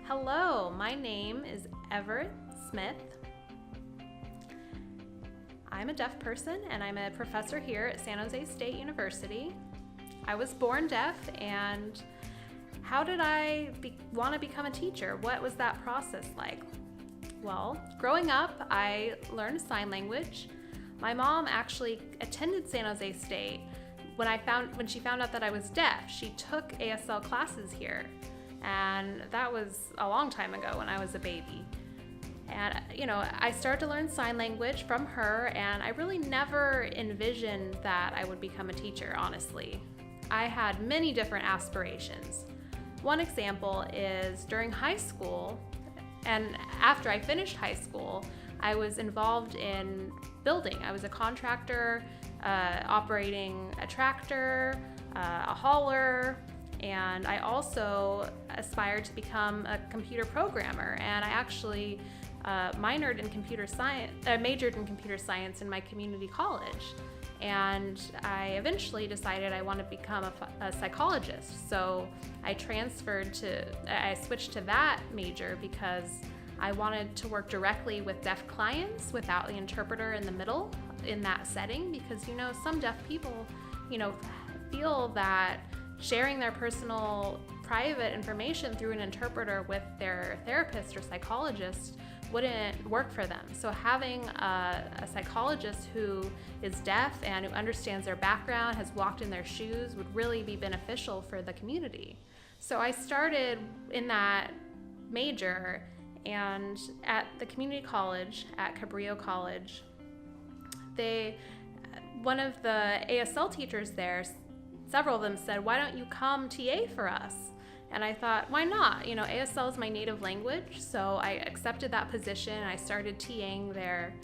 Hello, my name is Everett Smith. I'm a deaf person and I'm a professor here at San Jose State University. I was born deaf, and how did I want to become a teacher? What was that process like? Well, growing up, I learned sign language. My mom actually attended San Jose State. When she found out that I was deaf, she took ASL classes here. And that was a long time ago when I was a baby. And, I started to learn sign language from her, and I really never envisioned that I would become a teacher, honestly. I had many different aspirations. One example is during high school, and after I finished high school, I was involved in building. I was a contractor, operating a tractor, a hauler, and I also aspired to become a computer programmer, and I actually majored in computer science in my community college. And I eventually decided I want to become a psychologist. So I switched to that major because I wanted to work directly with deaf clients without the interpreter in the middle in that setting, because some deaf people feel that sharing their personal private information through an interpreter with their therapist or psychologist wouldn't work for them. So having a psychologist who is deaf and who understands their background, has walked in their shoes, would really be beneficial for the community. So I started in that major, and at the community college, at Cabrillo College, one of the ASL teachers there, several of them said, "Why don't you come TA for us?" And I thought, why not? ASL is my native language, so I accepted that position. I started TAing there,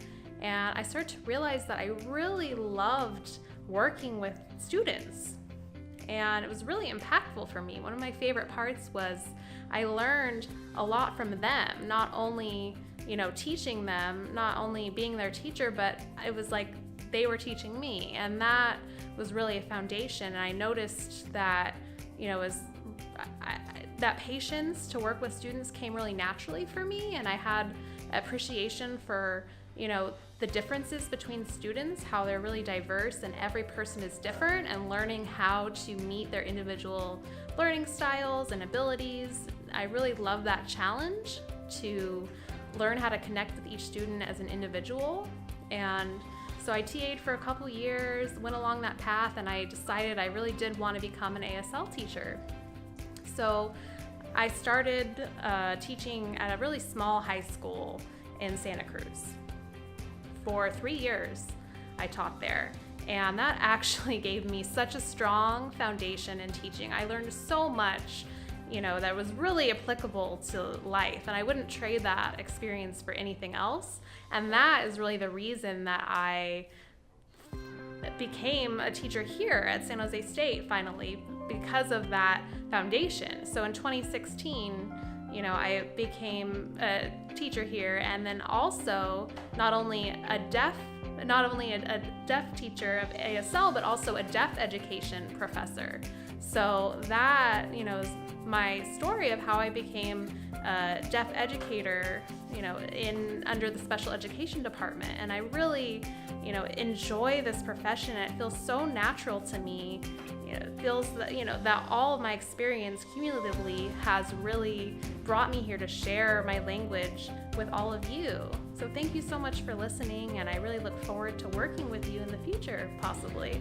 and I started to realize that I really loved working with students, and it was really impactful for me. One of my favorite parts was I learned a lot from them, not only teaching them, not only being their teacher, but it was like they were teaching me, and that was really a foundation. And I noticed that that patience to work with students came really naturally for me, and I had appreciation for the differences between students, how they're really diverse and every person is different, and learning how to meet their individual learning styles and abilities. I really love that challenge to learn how to connect with each student as an individual. And so I TA'd for a couple years, went along that path, and I decided I really did want to become an ASL teacher. So I started teaching at a really small high school in Santa Cruz. For 3 years, I taught there, and that actually gave me such a strong foundation in teaching. I learned so much, that was really applicable to life, and I wouldn't trade that experience for anything else. And that is really the reason that I became a teacher here at San Jose State finally, because of that foundation. So in 2016, I became a teacher here, and then also not only a deaf teacher of ASL, but also a deaf education professor. So that, is my story of how I became a deaf educator, under the special education department. And I really, enjoy this profession. It feels so natural to me. It feels that, that all of my experience cumulatively has really brought me here to share my language with all of you. So thank you so much for listening, and I really look forward to working with you in the future, possibly.